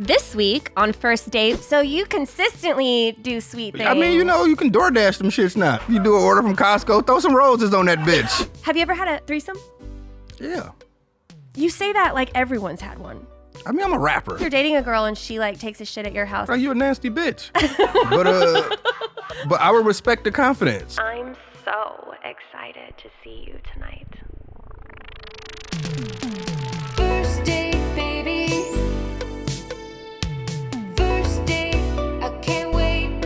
This week on First Date, so you consistently do sweet things. I mean, you know, you can DoorDash them shits now. You do an order from Costco, throw some roses on that bitch. Have you ever had a threesome? Yeah. You say that like everyone's had one. I mean, I'm a rapper. You're dating a girl and she like takes a shit at your house. Bro, you a nasty bitch. But I would respect the confidence. I'm so excited to see you tonight. First date, baby. First date, I can't wait.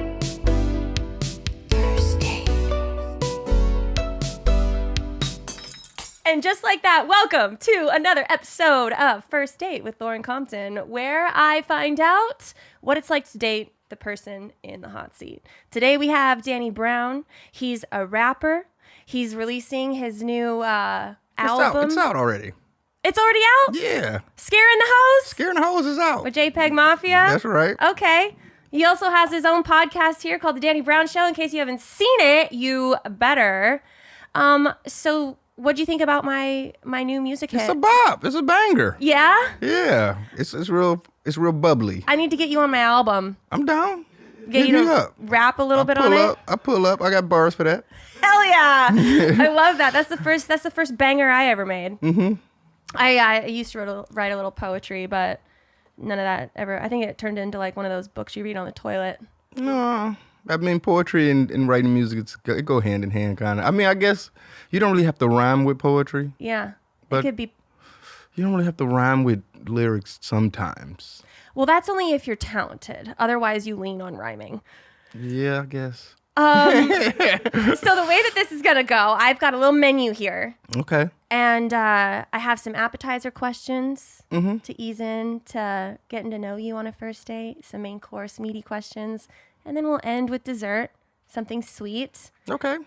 First date. And just like that, welcome to another episode of First Date with Lauren Compton, where I find out what it's like to date the person in the hot seat. Today we have Danny Brown. He's a rapper. He's releasing his new album. It's out already. It's already out? Yeah. Scaring the Hoes? Scaring the Hoes is out. With JPEG Mafia? That's right. Okay. He also has his own podcast here called The Danny Brown Show. In case you haven't seen it, you better. So what'd you think about my new music hit? It's a bop. It's a banger. Yeah? Yeah. It's real bubbly. I need to get you on my album. I'm down. Get Hit you me to up. rap a little bit on it. I pull up. I got bars for that. Hell yeah. I love that. That's the first banger I ever made. Mm-hmm. I used to write a little poetry, but none of that ever. I think it turned into like one of those books you read on the toilet. No. I mean, poetry and writing music, it go hand in hand, kind of. I mean, I guess you don't really have to rhyme with poetry. Yeah. But it could be. You don't really have to rhyme with lyrics sometimes. Well, that's only if you're talented. Otherwise, you lean on rhyming. Yeah, I guess. So the way that this is going to go, I've got a little menu here. Okay. And I have some appetizer questions to ease in to getting to know you on a first date. Some main course meaty questions. And then we'll end with dessert, something sweet. Okay.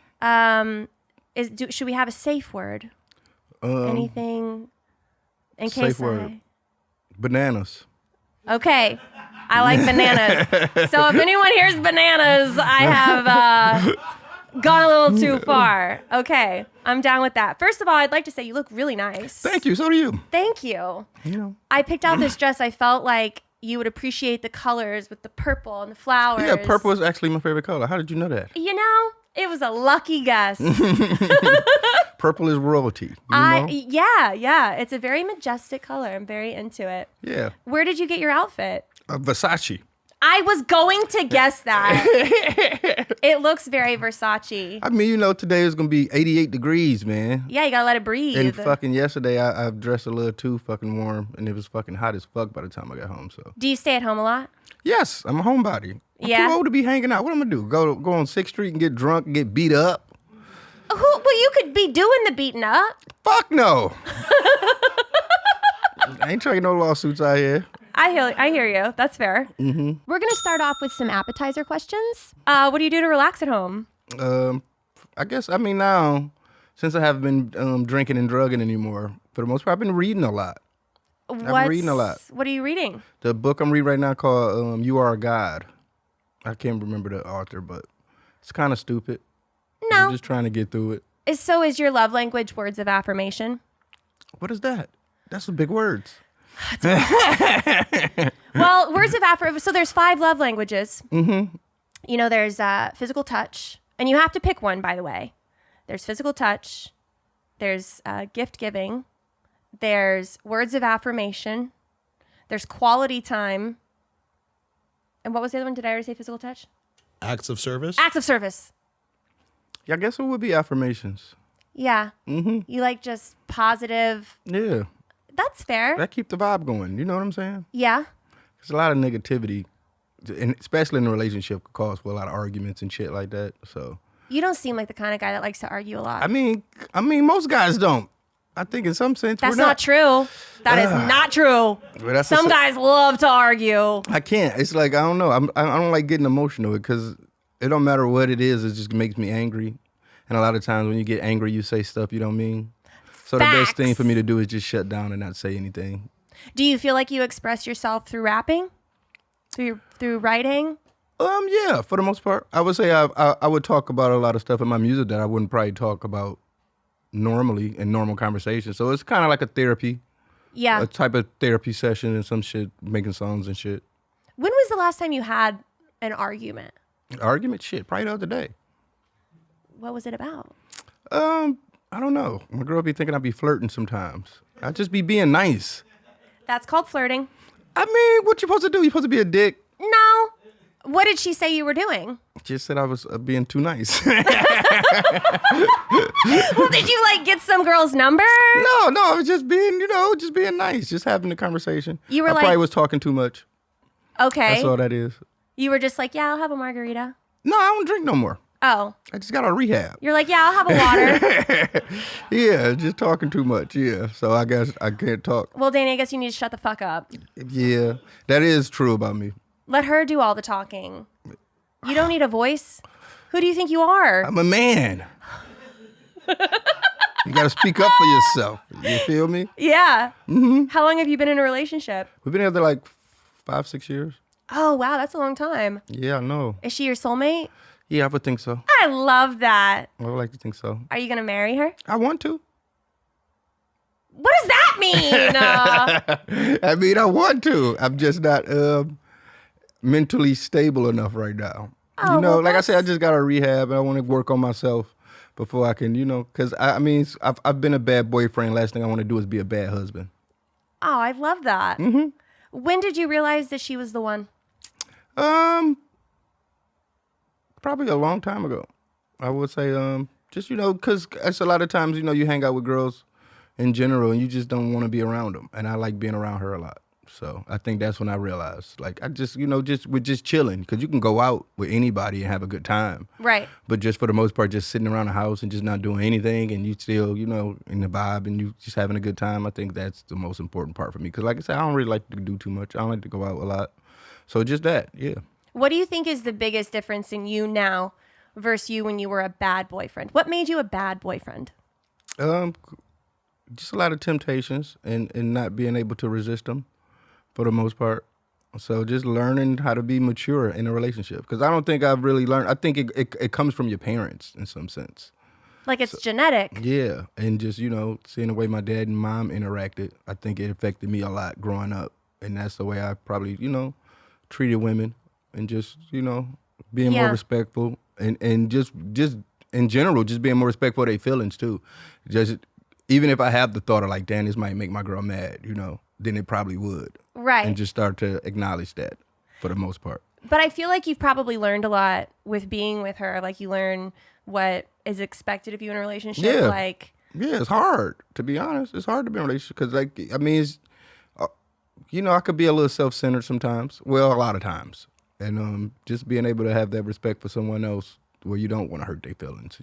Should we have a safe word? Anything in safe case word. Bananas. Okay. I like bananas. So if anyone hears bananas, I have gone a little too far. Okay. I'm down with that. First of all, I'd like to say you look really nice. Thank you. So do you. Thank you. You know. I picked out this dress. I felt like you would appreciate the colors with the purple and the flowers. Yeah, purple is actually my favorite color. How did you know that? You know, it was a lucky guess. Purple is royalty. You know? Yeah. It's a very majestic color. I'm very into it. Yeah. Where did you get your outfit? Versace. I was going to guess that. It looks very Versace. I mean, you know, today is going to be 88 degrees, man. Yeah, you got to let it breathe. And fucking yesterday, I dressed a little too fucking warm, and it was fucking hot as fuck by the time I got home, so. Do you stay at home a lot? Yes, I'm a homebody. I'm Yeah? too old to be hanging out. What am I going to do? Go on 6th Street and get drunk and get beat up? Well, you could be doing the beating up. Fuck no. I ain't trying no lawsuits out here. I hear you. That's fair. Mm-hmm. We're going to start off with some appetizer questions. What do you do to relax at home? I guess, I mean, now, since I haven't been drinking and drugging anymore, for the most part, I've been reading a lot. I'm reading a lot. What are you reading? The book I'm reading right now called You Are a God. I can't remember the author, but it's kind of stupid. No. I'm just trying to get through it. Is your love language words of affirmation? What is that? That's some big words. Well, words of affirmation. So there's 5 love languages. Mm-hmm. You know, there's physical touch. And you have to pick one, by the way. There's physical touch. There's gift giving. There's words of affirmation. There's quality time. And what was the other one? Did I already say physical touch? Acts of service? Acts of service. Yeah, I guess it would be affirmations. Yeah. Mm-hmm. You like just positive. Yeah. That's fair. That keep the vibe going. You know what I'm saying? Yeah. There's a lot of negativity, and especially in a relationship, could cause for a lot of arguments and shit like that. So You don't seem like the kind of guy that likes to argue a lot. I mean, most guys don't. I think in some sense That's we're not true. That is not true. Well, that's Some guys love to argue. I can't. It's like I don't know. I don't like getting emotional because it don't matter what it is. It just makes me angry. And a lot of times when you get angry, you say stuff you don't mean. So Facts. the best thing for me to do is just shut down and not say anything. Do you feel like you express yourself through rapping? Through writing? Yeah, for the most part. I would say I would talk about a lot of stuff in my music that I wouldn't probably talk about normally in normal conversation. So it's kind of like a therapy Yeah. a type of therapy session and some shit, making songs and shit. When was the last time you had an argument? Argument shit, probably the other day. What was it about? I don't know. My girl be thinking I be flirting sometimes. I just be being nice. That's called flirting. I mean, what you supposed to do? You supposed to be a dick. No. What did she say you were doing? Just said I was being too nice. Well, did you like get some girl's number? No, I was just being, just being nice, just having a conversation. You were I like- probably was talking too much. Okay. That's all that is. You were just like, yeah, I'll have a margarita. No, I don't drink no more. Oh. I just got a rehab. You're like, yeah, I'll have a water. Yeah, just talking too much. Yeah, so I guess I can't talk. Well, Danny, I guess you need to shut the fuck up. Yeah, that is true about me. Let her do all the talking. You don't need a voice. Who do you think you are? I'm a man. You got to speak up for yourself. You feel me? Yeah. Mm-hmm. How long have you been in a relationship? We've been together like 5-6 years. Oh, wow. That's a long time. Yeah, I know. Is she your soulmate? Yeah, I would think so. I love that. I would like to think so. Are you going to marry her? I want to. What does that mean? I mean, I want to. I'm just not mentally stable enough right now. Oh, well, like I said, I just got a rehab and I want to work on myself before I can, because I've been a bad boyfriend. Last thing I want to do is be a bad husband. Oh, I love that. Mm-hmm. When did you realize that she was the one? Probably a long time ago. I would say, just, because it's a lot of times, you hang out with girls in general and you just don't want to be around them. And I like being around her a lot. So I think that's when I realized, like, I just, we're just chilling, because you can go out with anybody and have a good time. Right. But just for the most part, just sitting around the house and just not doing anything, and you still, in the vibe and you just having a good time, I think that's the most important part for me. Because like I said, I don't really like to do too much. I don't like to go out a lot. So just that, yeah. What do you think is the biggest difference in you now versus you when you were a bad boyfriend? What made you a bad boyfriend? Just a lot of temptations and not being able to resist them for the most part. So just learning how to be mature in a relationship. Because I don't think I've really learned. I think it comes from your parents in some sense. Like it's genetic. Yeah. And just, seeing the way my dad and mom interacted, I think it affected me a lot growing up. And that's the way I probably, treated women. And just, being more respectful and just in general, just being more respectful of their feelings too. Just even if I have the thought of like, damn, this might make my girl mad, then it probably would. Right. And just start to acknowledge that for the most part. But I feel like you've probably learned a lot with being with her. Like you learn what is expected of you in a relationship. Yeah. Like, yeah, it's hard, to be honest. It's hard to be in a relationship because, it's, I could be a little self-centered sometimes. Well, a lot of times. And just being able to have that respect for someone else where you don't want to hurt their feelings,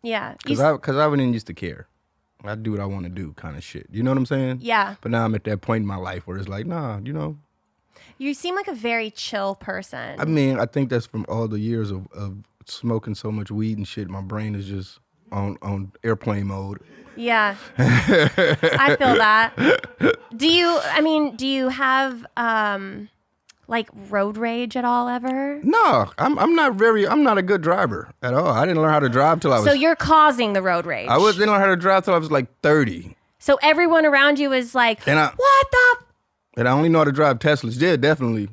yeah. Because I wouldn't used to care. I do what I want to do kind of shit. You know what I'm saying? Yeah. But now I'm at that point in my life where it's like, nah, You seem like a very chill person. I mean, I think that's from all the years of smoking so much weed and shit. My brain is just on airplane mode. Yeah. I feel that. Do you have like road rage at all ever? No, I'm not a good driver at all. I didn't learn how to drive till I was. So you're causing the road rage. Didn't learn how to drive till I was like 30. So everyone around you is like, And what the? And I only know how to drive Teslas. Yeah, definitely.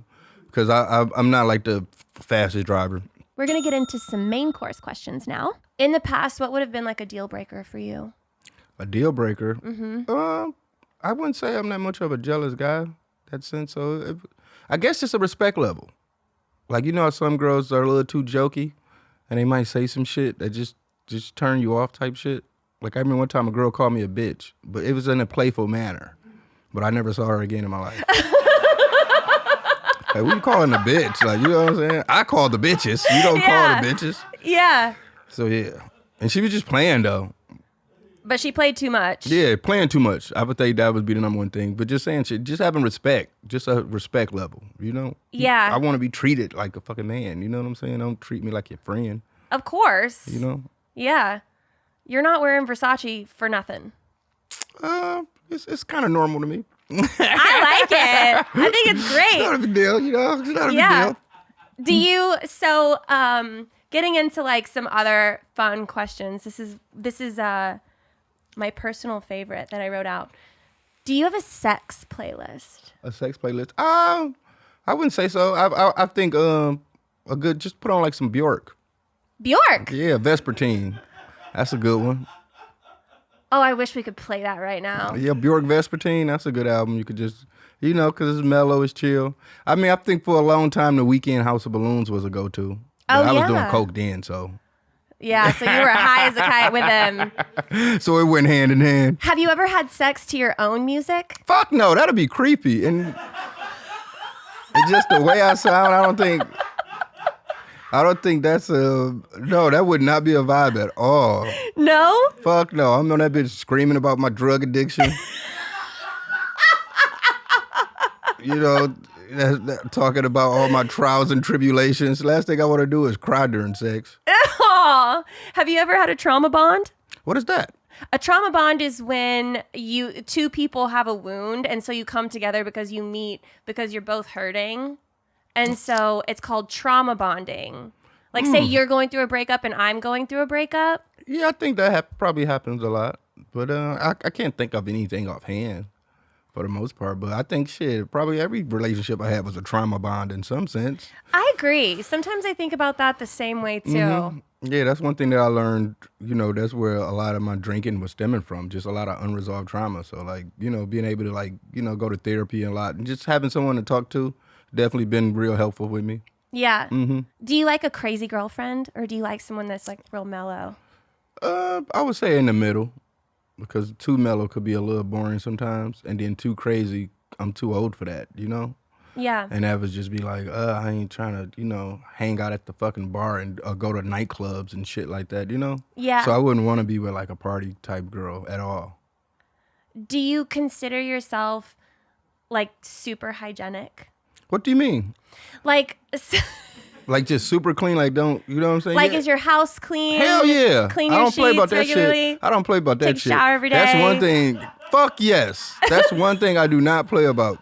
Because I'm not like the fastest driver. We're going to get into some main course questions now. In the past, what would have been like a deal breaker for you? A deal breaker? Mm-hmm. I wouldn't say I'm that much of a jealous guy in that sense. So I guess it's a respect level. Like, how some girls are a little too jokey and they might say some shit that just turn you off type shit. Like, I remember one time a girl called me a bitch, but it was in a playful manner. But I never saw her again in my life. Like, what you calling a bitch? Like, you know what I'm saying? I call the bitches. You don't call the bitches. Yeah. So, yeah. And she was just playing, though. But she played too much. Yeah, playing too much. I would think that would be the number one thing. But just saying shit, just having respect. Just a respect level, Yeah. I want to be treated like a fucking man. You know what I'm saying? Don't treat me like your friend. Of course. Yeah. You're not wearing Versace for nothing. It's kind of normal to me. I like it. I think it's great. It's not a big deal, It's not a big deal. Do you, getting into like some other fun questions. This is my personal favorite that I wrote out. Do you have a sex playlist? A sex playlist? I wouldn't say so. I think a good, just put on like some Bjork. Bjork. Yeah, Vespertine. That's a good one. Oh, I wish we could play that right now. Yeah, Bjork Vespertine. That's a good album. You could just, because it's mellow, it's chill. I mean, I think for a long time, The Weeknd House of Balloons was a go-to. But I was doing coke then, so. Yeah, so you were high as a kite with him. So it went hand in hand. Have you ever had sex to your own music? Fuck no, that'd be creepy. And it's just the way I sound, I don't think that's that would not be a vibe at all. No? Fuck no, I'm on that bitch screaming about my drug addiction. Talking about all my trials and tribulations. Last thing I want to do is cry during sex. Aw. Have you ever had a trauma bond? What is that? A trauma bond is when two people have a wound, and so you come together because you meet because you're both hurting. And so it's called trauma bonding. Like, say you're going through a breakup and I'm going through a breakup. Yeah, I think that probably happens a lot. But I can't think of anything offhand for the most part. But I think, probably every relationship I had was a trauma bond in some sense. I agree. Sometimes I think about that the same way, too. Mm-hmm. Yeah, that's one thing that I learned. That's where a lot of my drinking was stemming from. Just a lot of unresolved trauma. So, like, being able to, like, go to therapy a lot and just having someone to talk to definitely been real helpful with me. Yeah. Mm-hmm. Do you like a crazy girlfriend, or do you like someone that's, like, real mellow? I would say in the middle, because too mellow could be a little boring sometimes, and then too crazy, I'm too old for that, Yeah. And that would just be like, I ain't trying to, hang out at the fucking bar and go to nightclubs and shit like that, Yeah. So I wouldn't want to be with like a party type girl at all. Do you consider yourself, like, super hygienic? What do you mean? Like... Like just super clean, like don't, you know what I'm saying? Like, yeah. Is your house clean? Hell yeah. Clean I your don't play about sheets that regularly? shit. I don't play about that Take a shit. shower every day? That's one thing. Fuck yes. That's one thing I do not play about.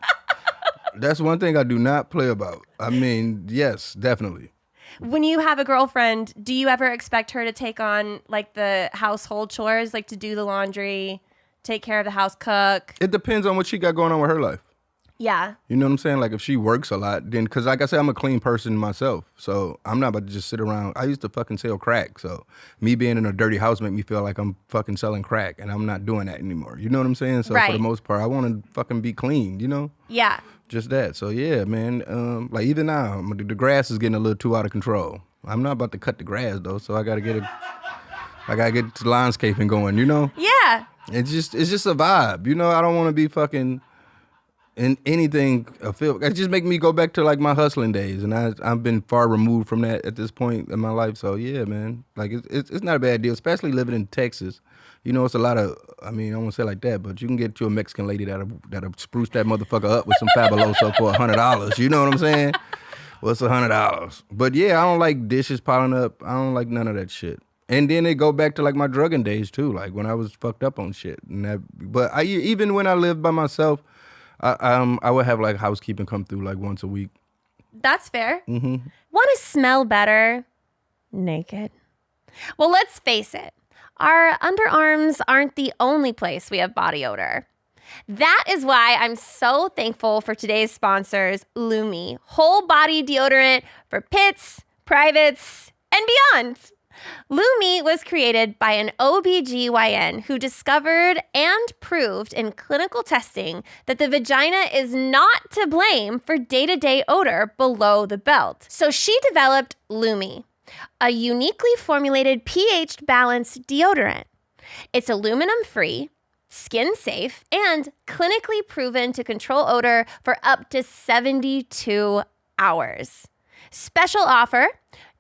That's one thing I do not play about. I mean, yes, definitely. When you have a girlfriend, do you ever expect her to take on, like, the household chores, like to do the laundry, take care of the house, cook? It depends on what she got going on with her life. Yeah. You know what I'm saying? Like if she works a lot, then, because like I said, I'm a clean person myself. So I'm not about to just sit around. I used to fucking sell crack. So me being in a dirty house make me feel like I'm fucking selling crack, and I'm not doing that anymore. You know what I'm saying? So for the most part, I want to fucking be clean, Yeah. Just that. So yeah, man. Like even now, the grass is getting a little too out of control. I'm not about to cut the grass though, so I gotta get to landscaping going. Yeah. It's just a vibe. I don't want to be fucking in anything. It just make me go back to like my hustling days, and I've been far removed from that at this point in my life. So yeah, man. Like it's not a bad deal, especially living in Texas. It's a lot of, I mean, I don't want to say it like that, but you can get you a Mexican lady that'll spruce that motherfucker up with some Fabuloso for $100. You know what I'm saying? What's $100? But yeah, I don't like dishes piling up. I don't like none of that shit. And then it go back to like my drugging days too, like when I was fucked up on shit. But even when I lived by myself, I would have like housekeeping come through like once a week. That's fair. Mm-hmm. Want to smell better naked? Well, let's face it. Our underarms aren't the only place we have body odor. That is why I'm so thankful for today's sponsors, Lumi, whole body deodorant for pits, privates, and beyond. Lumi was created by an OBGYN who discovered and proved in clinical testing that the vagina is not to blame for day-to-day odor below the belt. So she developed Lumi, a uniquely formulated pH-balanced deodorant. It's aluminum-free, skin-safe, and clinically proven to control odor for up to 72 hours. Special offer,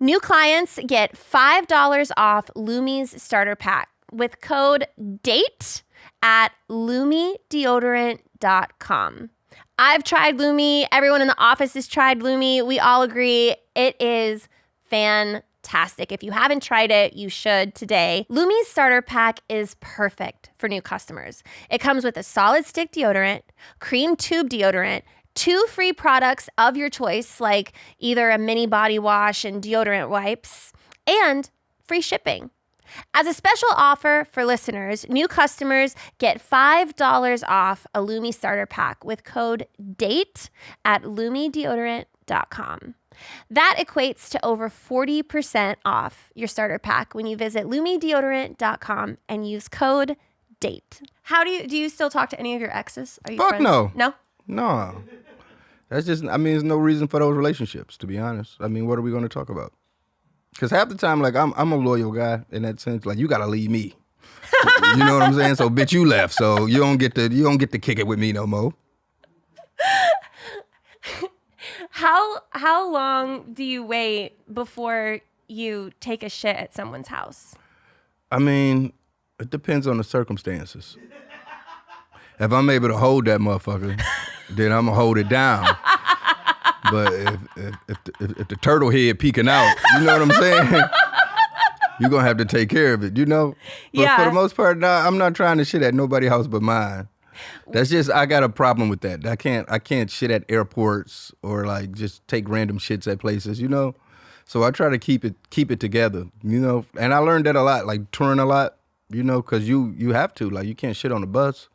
new clients get $5 off Lumi's starter pack with code DATE at lumideodorant.com. I've tried Lumi. Everyone in the office has tried Lumi. We all agree it is fantastic. If you haven't tried it, you should today. Lumi's starter pack is perfect for new customers. It comes with a solid stick deodorant, cream tube deodorant, 2 free products of your choice, like either a mini body wash and deodorant wipes, and free shipping. As a special offer for listeners, new customers get $5 off a Lumi starter pack with code DATE at lumideodorant.com. That equates to over 40% off your starter pack when you visit lumideodorant.com and use code DATE. How do you still talk to any of your exes? Are you Fuck friends? no. No? No. That's just, there's no reason for those relationships, to be honest. I mean, what are we going to talk about? Because half the time, like, I'm a loyal guy in that sense. Like, you got to leave me. You know what I'm saying? So, bitch, you left. So, you don't get to kick it with me no more. How long do you wait before you take a shit at someone's house? I mean, it depends on the circumstances. If I'm able to hold that motherfucker, then I'm going to hold it down. But if the turtle head peeking out, you know what I'm saying? You're going to have to take care of it, you know? But Yeah. for the most part, nah, I'm not trying to shit at nobody's house but mine. That's just, I got a problem with that. I can't shit at airports or like just take random shits at places, you know? So I try to keep it together, you know? And I learned that a lot, like touring a lot, you know, because you have to. Like, you can't shit on the bus.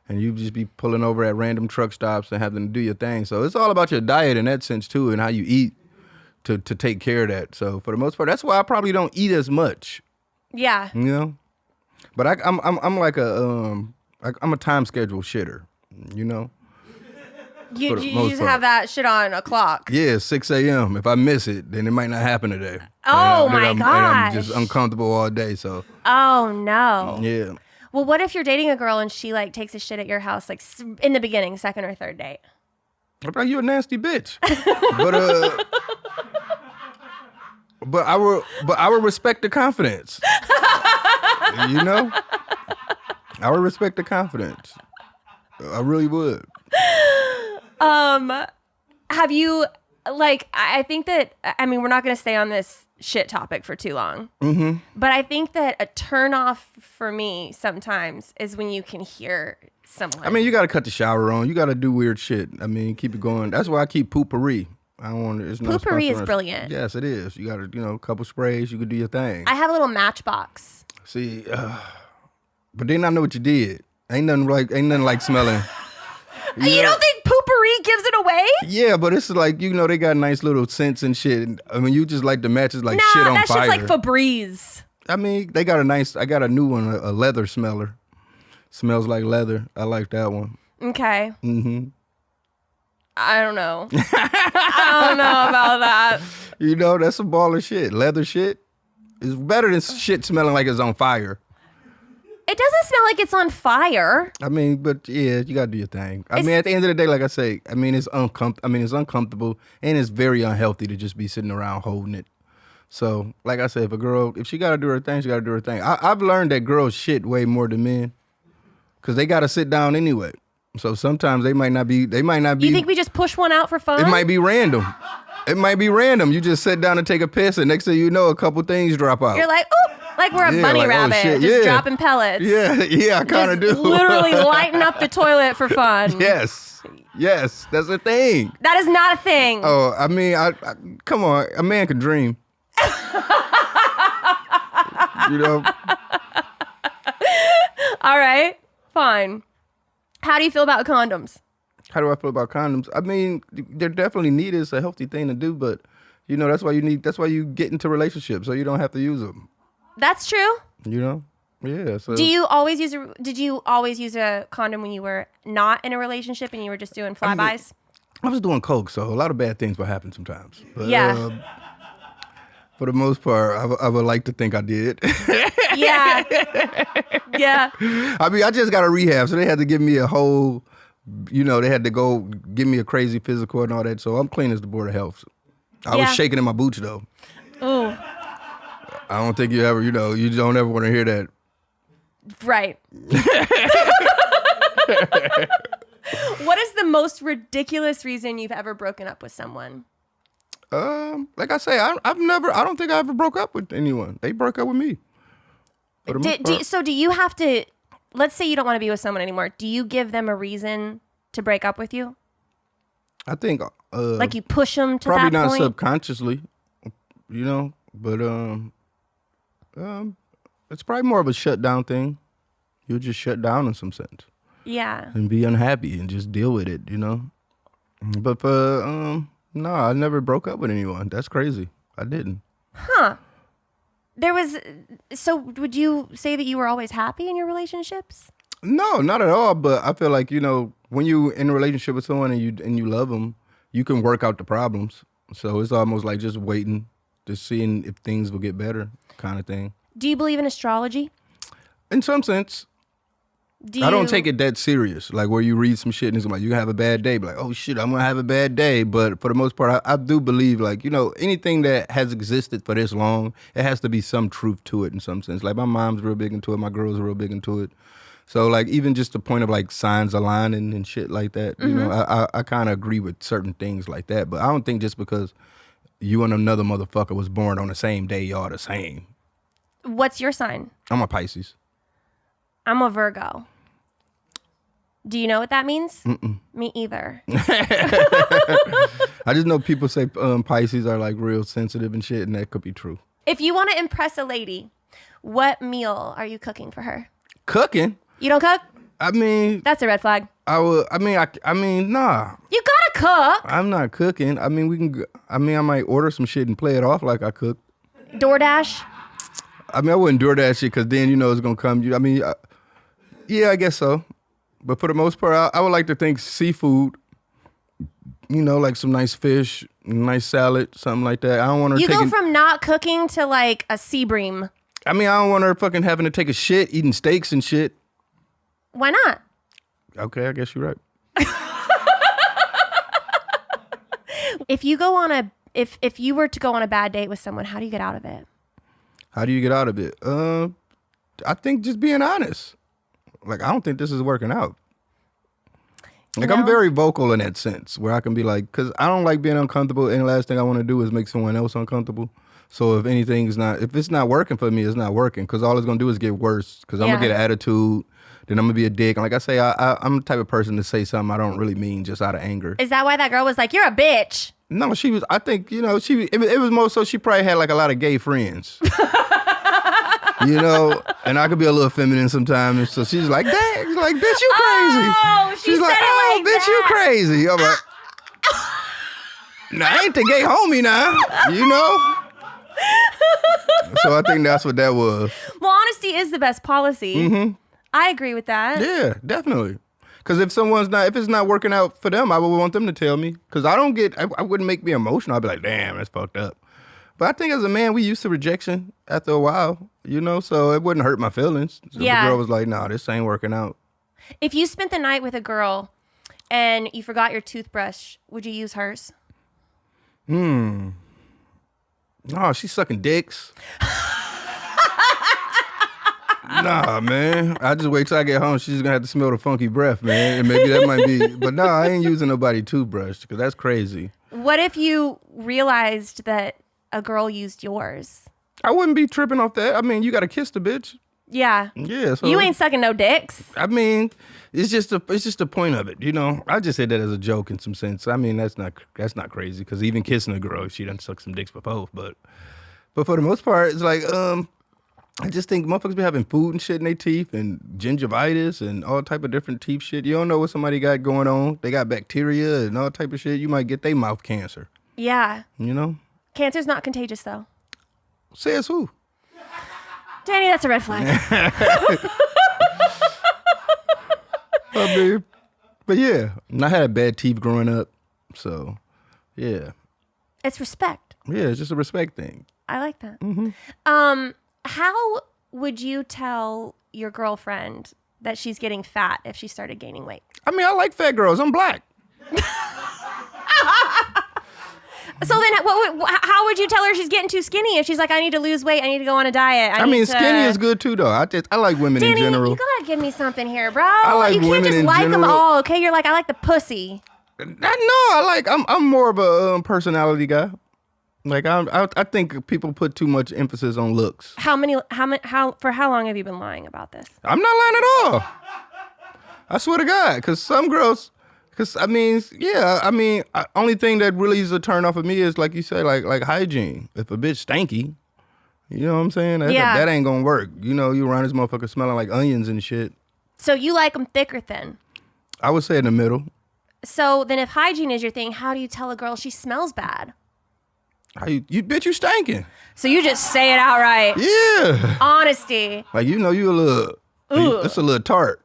And you just be pulling over at random truck stops and having to do your thing. So it's all about your diet in that sense too, and how you eat to take care of that. So for the most part, that's why I probably don't eat as much. Yeah. You know, but I'm like I'm a time schedule shitter. You know. You the just most part. have that shit on a clock. Yeah, 6 a.m. If I miss it, then it might not happen today. Oh, And my and I'm just gosh. uncomfortable all day. So Oh no. yeah. Well, what if you're dating a girl and she like takes a shit at your house like in the beginning, second or third date? I'm like, you a nasty bitch. But I will respect the confidence. You know? I would respect the confidence. I really would. Have you like? I think that we're not going to stay on this shit topic for too long. Mm-hmm. But I think that a turn off for me sometimes is when you can hear someone. I mean, you got to cut the shower on. You got to do weird shit. I mean, keep it going. That's why I keep Poopery. I don't want it's no Poopery is sponsor. brilliant. Yes, it is. You got to, a couple sprays. You could do your thing. I have a little matchbox. See, but then I know what you did. Ain't nothing like smelling. You don't think Poopery gives it away? Yeah, but it's like, they got nice little scents and shit. I mean, you just like the matches like shit on that's fire. just like Febreze. I mean, I got a new one, a leather smeller. Smells like leather. I like that one. Okay. Mm-hmm. I don't know. I don't know about that. That's some baller shit. Leather shit is better than shit smelling like it's on fire. It doesn't smell like it's on fire. I mean, but yeah, you gotta do your thing. I mean, at the end of the day, like I say, it's uncomfortable and it's very unhealthy to just be sitting around holding it. So, like I said, if she gotta do her thing, she gotta do her thing. I've learned that girls shit way more than men, because they gotta sit down anyway. So sometimes they might not be. You think we just push one out for fun? It might be random. You just sit down and take a piss, and next thing you know, a couple things drop out. You're like, oop, like we're a bunny like, oh, rabbit, shit, just yeah. dropping pellets. Yeah, I kind of do. Literally lighting up the toilet for fun. Yes, that's a thing. That is not a thing. Oh, I mean, I come on, a man can dream. All right, fine. How do you feel about condoms? How do I feel about condoms? I mean, they're definitely needed. It's a healthy thing to do, but that's why you get into relationships, so you don't have to use them. That's true. Yeah. So Did you always use a condom when you were not in a relationship and you were just doing flybys? I was doing coke, so a lot of bad things will happen sometimes. But, Yeah. For the most part, I would like to think I did. Yeah. Yeah. I mean, I just got a rehab, so they had to give me a whole, they had to go give me a crazy physical and all that. So I'm clean as the Board of Health. I was shaking in my boots, though. Ooh. I don't think you ever, you don't ever want to hear that. Right. What is the most ridiculous reason you've ever broken up with someone? Like I say, I don't think I ever broke up with anyone. They broke up with me. So do you have to, let's say you don't want to be with someone anymore. Do you give them a reason to break up with you? I think Like you push them to probably that not point? subconsciously, but It's probably more of a shutdown thing. You'll just shut down in some sense Yeah. and be unhappy and just deal with it, you know? But for, no, I never broke up with anyone. That's crazy. I didn't. Huh. So would you say that you were always happy in your relationships? No, not at all. But I feel like, you know, when you in a relationship with someone and you love them, you can work out the problems. So it's almost like just waiting, just seeing if things will get better kind of thing. Do you believe in astrology? In some sense. I don't take it that serious. Like where you read some shit and it's like, you have a bad day. Be like, oh shit, I'm going to have a bad day. But for the most part, I do believe like, you know, anything that has existed for this long, it has to be some truth to it in some sense. Like my mom's real big into it. My girls are real big into it. So like even just the point of like signs aligning and shit like that, you know, I kind of agree with certain things like that. But I don't think just because you and another motherfucker was born on the same day, y'all the same. What's your sign? I'm a Pisces. I'm a Virgo. Do you know what that means? Me either. I just know people say Pisces are like real sensitive and shit, and that could be true. If you want to impress a lady, what meal are you cooking for her? Cooking? You don't cook? I mean, That's a red flag. I mean, nah. You gotta cook. I'm not cooking. I mean, I might order some shit and play it off like I cook. DoorDash? I mean, I wouldn't DoorDash shit because then you know it's gonna come. Yeah, I guess so. But for the most part, I would like to think seafood. You know, like some nice fish, nice salad, something like that. I don't want her. You go from not cooking to like a sea bream. I mean, I don't want her fucking having to take a shit, eating steaks and shit. Why not? Okay, I guess you're right. If you were to go on a bad date with someone, how do you get out of it? How do you get out of it? I think just being honest. Like, I don't think this is working out. Like, I'm very vocal in that sense where I can be like, because I don't like being uncomfortable, and the last thing I want to do is make someone else uncomfortable. So if it's not working for me, it's not working, because all it's going to do is get worse, because I'm going to get an attitude, then I'm going to be a dick. And like I say, I'm the type of person to say something I don't really mean just out of anger. Is that why that girl was like, you're a bitch? No, I think, you know, it was more so she probably had like a lot of gay friends. You know, and I could be a little feminine sometimes. And so she's like, dang, she's like, bitch, you crazy. Oh, she's like, oh, bitch, you crazy. I'm like, nah, I ain't the gay homie now, you know? So I think that's what that was. Well, honesty is the best policy. Mm-hmm. I agree with that. Yeah, definitely. Because if it's not working out for them, I would want them to tell me. Because I wouldn't make me emotional. I'd be like, damn, that's fucked up. But I think as a man, we used to rejection after a while, you know, so it wouldn't hurt my feelings. So the girl was like, nah, this ain't working out. If you spent the night with a girl and you forgot your toothbrush, would you use hers? No, she's sucking dicks. Nah, man. I just wait till I get home. She's going to have to smell the funky breath, man. And maybe that might be. But no, I ain't using nobody toothbrush because that's crazy. What if you realized that a girl used yours? I wouldn't be tripping off that. I mean, you got to kiss the bitch. Yeah. Yeah. So you ain't sucking no dicks. I mean, it's just the point of it, you know. I just said that as a joke in some sense. I mean, that's not crazy because even kissing a girl, she done sucked some dicks before. But for the most part, it's like I just think motherfuckers be having food and shit in their teeth and gingivitis and all type of different teeth shit. You don't know what somebody got going on. They got bacteria and all type of shit. You might get their mouth cancer. Yeah. You know? Cancer's not contagious, though. Says who? Danny, that's a red flag. I mean, but yeah, I had bad teeth growing up. So, yeah. It's respect. Yeah, it's just a respect thing. I like that. Mm-hmm. How would you tell your girlfriend that she's getting fat if she started gaining weight? I mean, I like fat girls. I'm black. So then how would you tell her she's getting too skinny if she's like, I need to lose weight, I need to go on a diet? I mean, skinny is good too, though. I like women Danny, in general. you gotta give me something here, bro. I like you can't women just in like them general. all, okay? You're like, I like the pussy. I'm more of a personality guy. Like I think people put too much emphasis on looks. For how long have you been lying about this? I'm not lying at all. I swear to God, because some girls, only thing that really is a turn off of me is like you say, like hygiene. If a bitch stanky, You know what I'm saying? That ain't gonna work. You know, you around this motherfucker smelling like onions and shit. So you like them thick or thin? I would say in the middle. So then if hygiene is your thing, how do you tell a girl she smells bad? How you bitch, you stinking. So you just say it outright. Yeah. Honesty. Like, you know, you a little, it's a little tart.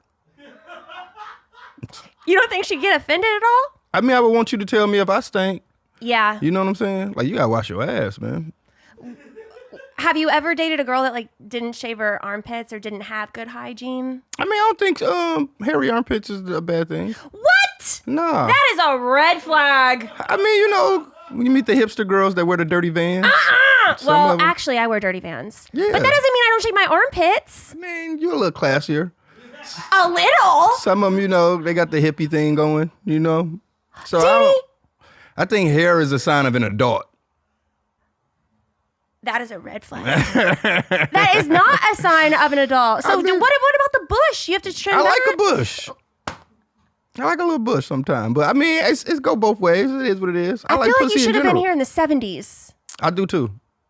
You don't think she'd get offended at all? I mean, I would want you to tell me if I stink. Yeah. You know what I'm saying? Like, you gotta wash your ass, man. Have you ever dated a girl that like didn't shave her armpits or didn't have good hygiene? I mean, I don't think hairy armpits is a bad thing. What? Nah. That is a red flag. I mean, you know, when you meet the hipster girls that wear the dirty Vans. Well, actually, I wear dirty Vans. Yeah. But that doesn't mean I don't shave my armpits. I mean, you're a little classier. A little? Some of them, you know, they got the hippie thing going, you know. So Diddy? I think hair is a sign of an adult. That is a red flag. That is not a sign of an adult. So I mean, what about the bush? You have to trim I that? like a bush. I like a little bush sometimes. But I mean, it's go both ways. It is what it is. I like feel like pussy you in should have been general. here in the 70s. I do too.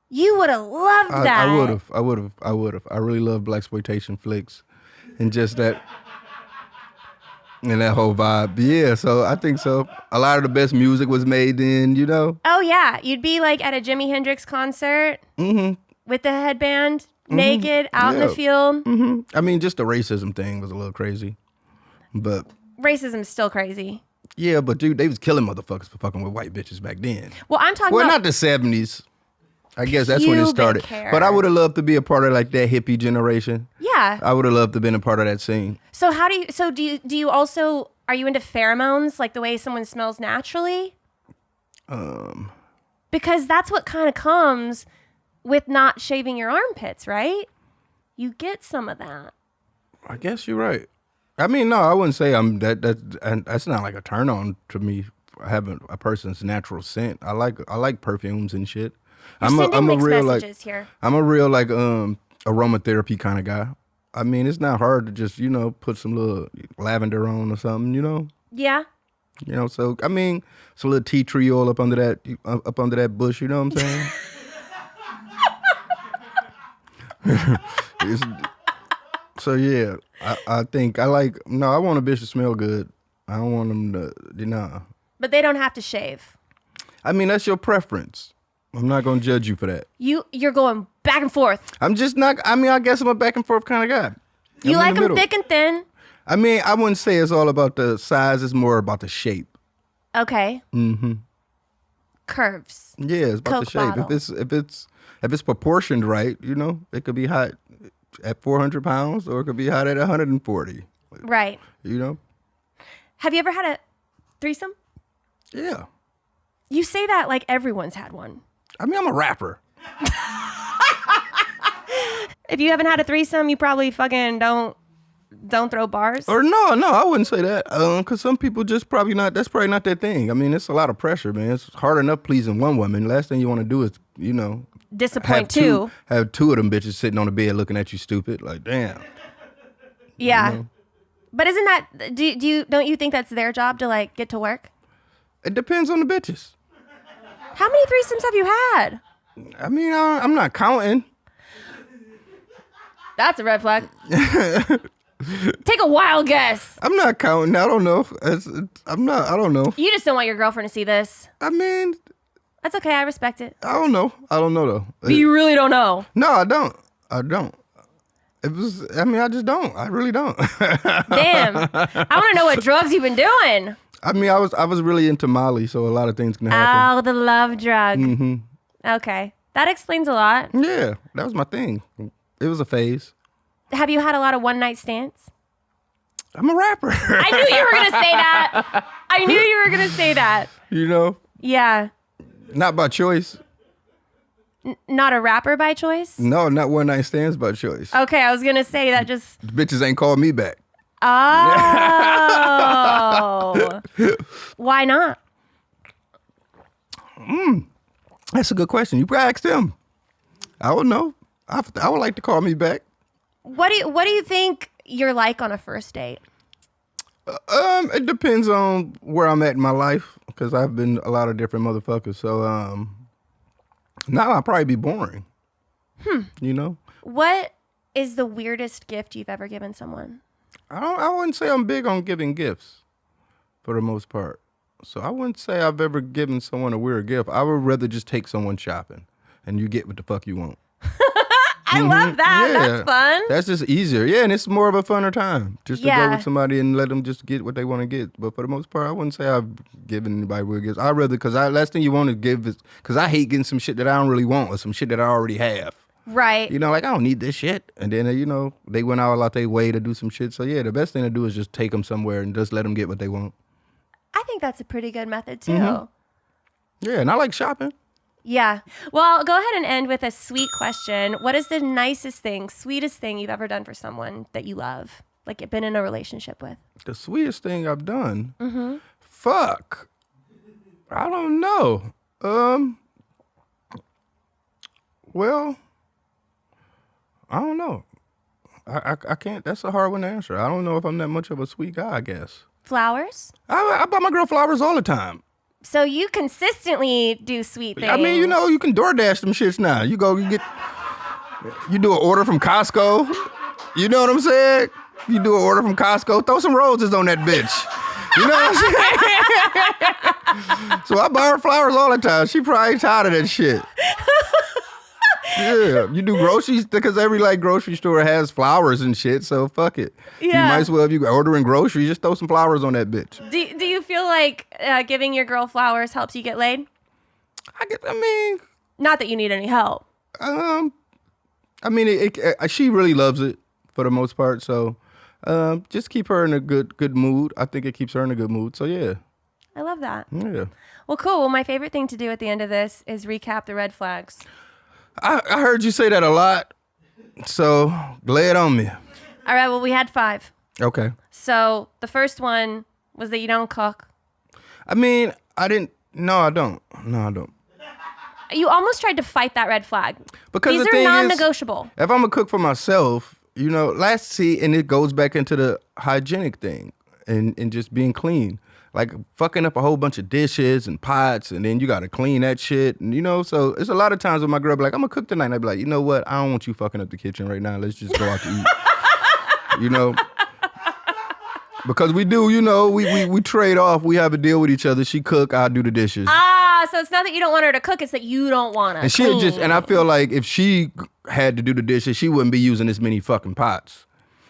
You would have loved that. I would have. I really love blaxploitation flicks and just that and that whole vibe. Yeah, so I think so. A lot of the best music was made then, you know? Oh, yeah. You'd be like at a Jimi Hendrix concert with the headband, naked, out in the field. I mean, just the racism thing was a little crazy. But Racism's still crazy. yeah, but dude, they was killing motherfuckers for fucking with white bitches back then. Well, I'm talking Well, about... not the 70s. I guess that's when it Pubic started. hair. But I would have loved to be a part of like that hippie generation. Yeah. I would have loved to have been a part of that scene. So how do you... So do you also... Are you into pheromones, like the way someone smells naturally? Because that's what kind of comes with not shaving your armpits, right? You get some of that. I guess you're right. I mean, no, I wouldn't say I'm that's not like a turn on to me having a person's natural scent. I like perfumes and shit. You're I'm sending a mixed real messages like here. I'm a real like aromatherapy kind of guy. I mean, it's not hard to just, you know, put some little lavender on or something, you know? Yeah. You know, so I mean, it's a little tea tree oil up under that bush, you know what I'm saying? So yeah, I think I want a bitch to smell good. I don't want them to, you know. But they don't have to shave. I mean, that's your preference. I'm not gonna judge you for that. You're going back and forth. I'm just not. I mean, I guess I'm a back and forth kind of guy. You I'm in like the them middle. thick and thin? I mean, I wouldn't say it's all about the size. It's more about the shape. Okay. Curves. Yeah, it's about Coke the shape. bottle. If it's proportioned right, you know, it could be hot at 400 pounds or it could be hot at 140. Right. You know? Have you ever had a threesome? Yeah. You say that like everyone's had one. I mean, I'm a rapper. If you haven't had a threesome, you probably fucking don't throw bars. Or no, I wouldn't say that. Because some people just that's probably not their thing. I mean, it's a lot of pressure, man. It's hard enough pleasing one woman. Last thing you want to do is, you know, Disappoint two. Have two of them bitches sitting on the bed looking at you stupid. Like, damn. Yeah. You know? But isn't that, don't you think that's their job to like get to work? It depends on the bitches. How many threesomes have you had? I mean, I'm not counting. That's a red flag. Take a wild guess. I'm not counting. I don't know. I don't know. You just don't want your girlfriend to see this. I mean, That's okay. I respect it. I don't know though. But you really don't know. No, I don't. I just don't. I really don't. Damn. I want to know what drugs you've been doing. I mean, I was really into Molly, so a lot of things can happen. Oh, the love drug. Mm-hmm. Okay. That explains a lot. Yeah, that was my thing. It was a phase. Have you had a lot of one-night stands? I'm a rapper. I knew you were going to say that. I knew you were going to say that. You know? Yeah. Not by choice. Not a rapper by choice? No, not one night stands by choice. Okay, I was going to say that just... The bitches ain't called me back. Oh. Why not? That's a good question. You probably ask them. I don't know. I would like to call me back. What do you think you're like on a first date? It depends on where I'm at in my life because I've been a lot of different motherfuckers. So now I'll probably be boring. You know? What is the weirdest gift you've ever given someone? I wouldn't say I'm big on giving gifts for the most part. So I wouldn't say I've ever given someone a weird gift. I would rather just take someone shopping and you get what the fuck you want. I love that. Yeah. That's fun. That's just easier. Yeah, and it's more of a funner time just to go Yeah. with somebody and let them just get what they want to get. But for the most part, I wouldn't say I've given anybody weird gifts. I'd rather, because last thing you want to give is, because I hate getting some shit that I don't really want or some shit that I already have. Right. You know, like, I don't need this shit. And then, you know, they went all out their way to do some shit. So, yeah, the best thing to do is just take them somewhere and just let them get what they want. I think that's a pretty good method, too. Yeah, and I like shopping. Yeah. Well, go ahead and end with a sweet question. What is the nicest thing, sweetest thing you've ever done for someone that you love? Like, you've been in a relationship with? The sweetest thing I've done? Fuck. I don't know. Well, I don't know. I can't. That's a hard one to answer. I don't know if I'm that much of a sweet guy, I guess. Flowers? I buy my girl flowers all the time. So you consistently do sweet things. I mean, you know, you can DoorDash them shits now. You do an order from Costco. You know what I'm saying? You do an order from Costco. Throw some roses on that bitch. You know what I'm saying? So I buy her flowers all the time. She probably tired of that shit. Yeah, you do groceries because every grocery store has flowers and shit. So fuck it. Yeah. You might as well, if you ordering groceries, just throw some flowers on that bitch. Do you feel like giving your girl flowers helps you get laid? Not that you need any help. She really loves it for the most part. So just keep her in a good mood. I think it keeps her in a good mood. So yeah. I love that. Yeah. Well, cool. Well, my favorite thing to do at the end of this is recap the red flags. I heard you say that a lot, so lay it on me. All right, well, we had 5. Okay. So the first one was that you don't cook. I mean, I don't. No, I don't. You almost tried to fight that red flag. Because these the are thing is, non-negotiable. if I'm going to cook for myself, you know, and it goes back into the hygienic thing and just being clean. Like fucking up a whole bunch of dishes and pots, and then you got to clean that shit. And, you know, so it's a lot of times when my girl be like, I'm going to cook tonight. And I be like, you know what? I don't want you fucking up the kitchen right now. Let's just go out to eat. You know? Because we do, you know, we trade off. We have a deal with each other. She cook, I do the dishes. So it's not that you don't want her to cook, it's that you don't want to And and I feel like if she had to do the dishes, she wouldn't be using this many fucking pots.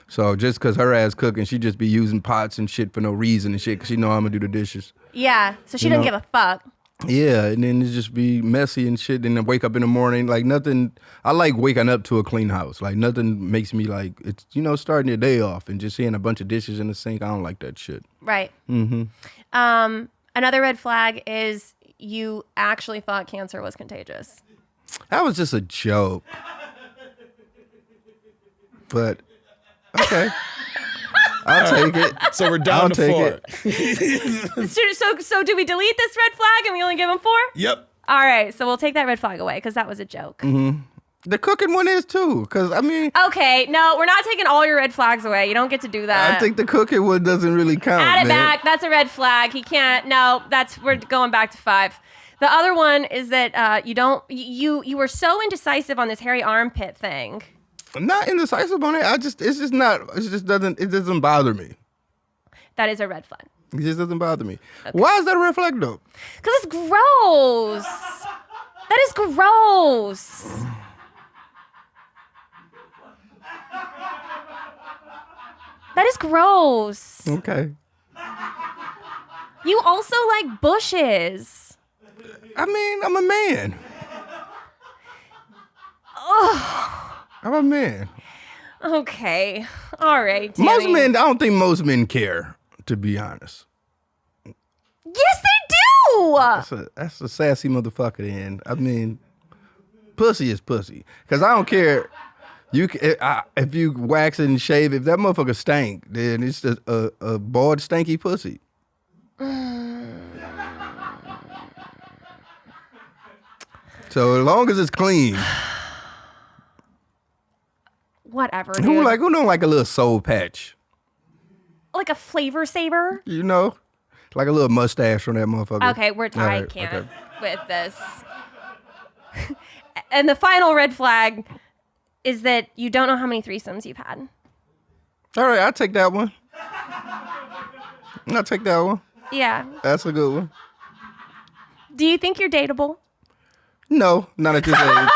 So just because her ass cooking, she just be using pots and shit for no reason and shit because she know I'm going to do the dishes. Yeah, so she doesn't give a fuck. Yeah, and then it just be messy and shit. And then wake up in the morning, like nothing. I like waking up to a clean house. Like nothing makes me like, it's, you know, starting your day off and just seeing a bunch of dishes in the sink. I don't like that shit. Right. Another red flag is you actually thought cancer was contagious. That was just a joke. But, okay. I'll take it. So we're down to 4. So do we delete this red flag and we only give him 4? Yep. All right, so we'll take that red flag away because that was a joke. The cooking one is too, because I mean. Okay, no, we're not taking all your red flags away. You don't get to do that. I think the cooking one doesn't really count. Add it man. back. That's a red flag. He can't. No, we're going back to 5. The other one is that you were so indecisive on this hairy armpit thing. I'm not indecisive on it. It doesn't bother me. That is a red flag. It just doesn't bother me. Okay. Why is that a red flag though? Because it's gross. That is gross. That is gross. Okay. You also like bushes. I mean, I'm a man. I'm a man. Okay. All right. Danny. Most men, I don't think most men care, to be honest. Yes, they do. That's a sassy motherfucker then. I mean, pussy is pussy. Because I don't care. If you wax it and shave, if that motherfucker stank, then it's just a bald, stanky pussy. So as long as it's clean. Whatever, dude. Who don't like a little soul patch? Like a flavor saver? You know? Like a little mustache on that motherfucker. Okay, I can't with this. And the final red flag is that you don't know how many threesomes you've had. All right, I'll take that one. I'll take that one. Yeah. That's a good one. Do you think you're dateable? No, not at this age.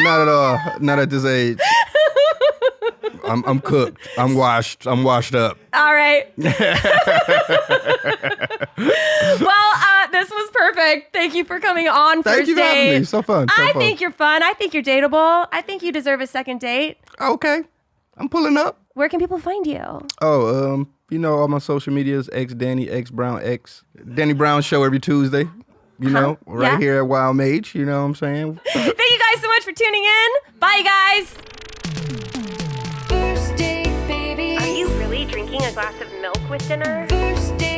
Not at all. Not at this age. I'm cooked. I'm washed up. All right. Well, this was perfect. Thank you for coming on Thank first you for having date. me. So fun. I think you're fun. I think you're dateable. I think you deserve a second date. Okay. I'm pulling up. Where can people find you? Oh, all my social medias, X Danny, X Brown, X. Danny Brown show every Tuesday. Right here at Wild Mage. You know what I'm saying? Thank you guys so much for tuning in. Bye, guys. First date, baby. Are you really drinking a glass of milk with dinner? First date.